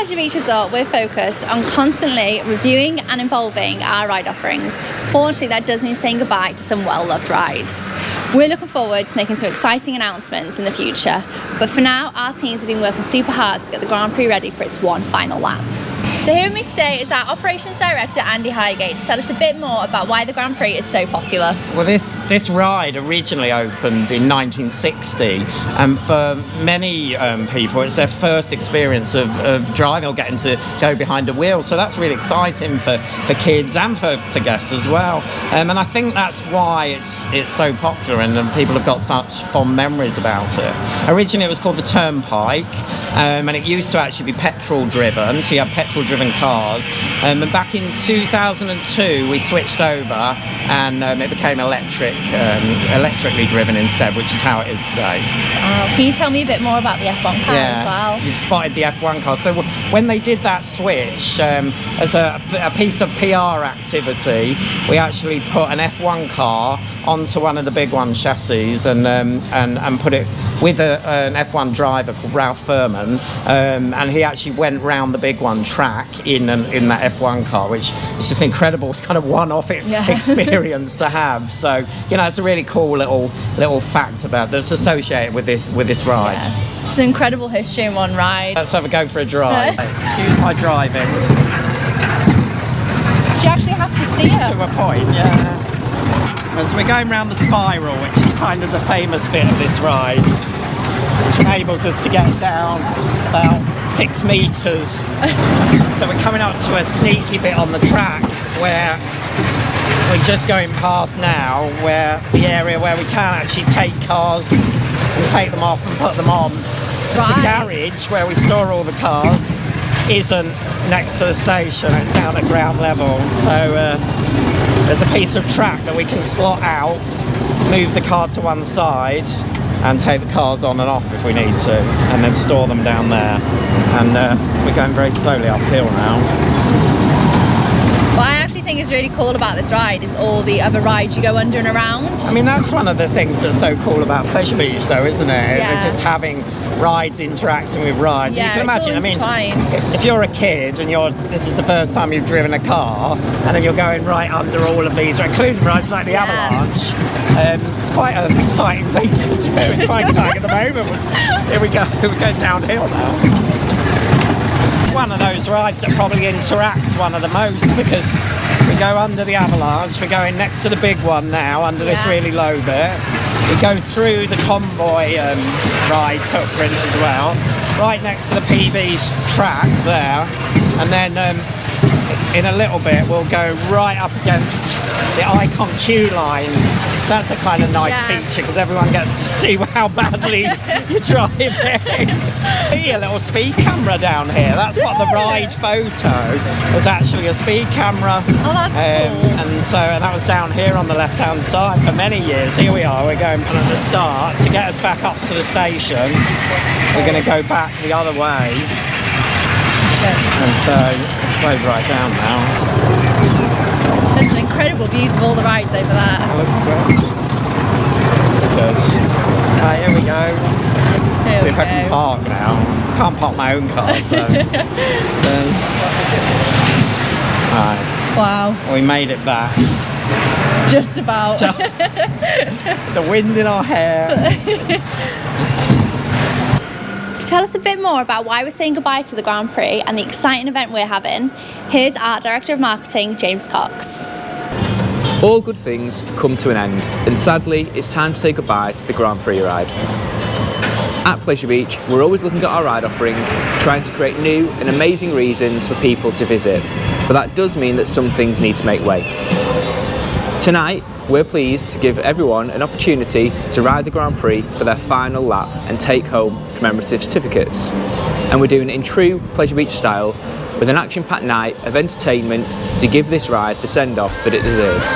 Pleasure Beach Resort, we're focused on constantly reviewing and evolving our ride offerings. Fortunately, that does mean saying goodbye to some well-loved rides. We're looking forward to making some exciting announcements in the future, but for now, our teams have been working super hard to get the Grand Prix ready for its one final lap. So here with me today is our Operations Director, Andy Hygate, to tell us a bit more about why the Grand Prix is so popular. Well, this ride originally opened in 1960, and for many people, it's their first experience of driving or getting to go behind a wheel. So that's really exciting for kids and for guests as well. And I think that's why it's so popular, and people have got such fond memories about it. Originally, it was called the Turnpike, and it used to actually be petrol-driven, so you had petrol-driven cars. And back in 2002, we switched over, and it became electrically driven instead, which is how it is today. Can you tell me a bit more about the F1 car as well? You've spotted the F1 car. So when they did that switch, as a piece of PR activity, we actually put an F1 car onto one of the big one chassis and put it with an F1 driver called Ralph Furman, and he actually went round the big one track in that F1 car, which is just incredible. It's kind of one-off experience to have. So it's a really cool little fact that's associated with this ride. Yeah. It's an incredible history in one ride. Let's have a go for a drive. Excuse my driving. Do you actually have to steer? To a point, yeah. As we're going around the spiral, which is kind of the famous bit of this ride, which enables us to get down about 6 meters. So we're coming up to a sneaky bit on the track where we're just going past now, where the area where we can actually take cars and take them off and put them on. The garage where we store all the cars isn't next to the station, it's down at ground level. So there's a piece of track that we can slot out, move the car to one side and take the cars on and off if we need to, and then store them down there. And we're going very slowly uphill now. What I actually think is really cool about this ride is all the other rides you go under and around. I mean, that's one of the things that's so cool about Pleasure Beach, though, isn't it? Yeah. Just having rides interacting with rides. Yeah, you can imagine, it's all intertwined. if you're a kid and this is the first time you've driven a car, and then you're going right under all of these, including rides like the Avalanche, it's quite an exciting thing to do. It's quite exciting at the moment. Here we go. We're going downhill now. One of those rides that probably interacts one of the most, because we go under the Avalanche, we're going next to the big one now, under this really low bit. We go through the convoy ride footprint as well, right next to the PB's track there, and then in a little bit we'll go right up against the Icon queue line. So that's a kind of nice feature, because everyone gets to see how badly you're driving. See a little speed camera down here. That's what the ride photo was, actually a speed camera. Oh, that's cool. And that was down here on the left-hand side for many years. Here we are. We're going at the start to get us back up to the station. We're going to go back the other way. And so I've slowed right down now. There's some incredible views of all the rides over there. That looks great. Good. Here we go. See if I can park now. Can't park my own car, so. Right. Wow. We made it back. Just about. The wind in our hair. To tell us a bit more about why we're saying goodbye to the Grand Prix and the exciting event we're having, here's our Director of Marketing, James Cox. All good things come to an end, and sadly, it's time to say goodbye to the Grand Prix ride. At Pleasure Beach, we're always looking at our ride offering, trying to create new and amazing reasons for people to visit, but that does mean that some things need to make way. Tonight, we're pleased to give everyone an opportunity to ride the Grand Prix for their final lap and take home commemorative certificates. And we're doing it in true Pleasure Beach style, with an action-packed night of entertainment to give this ride the send-off that it deserves.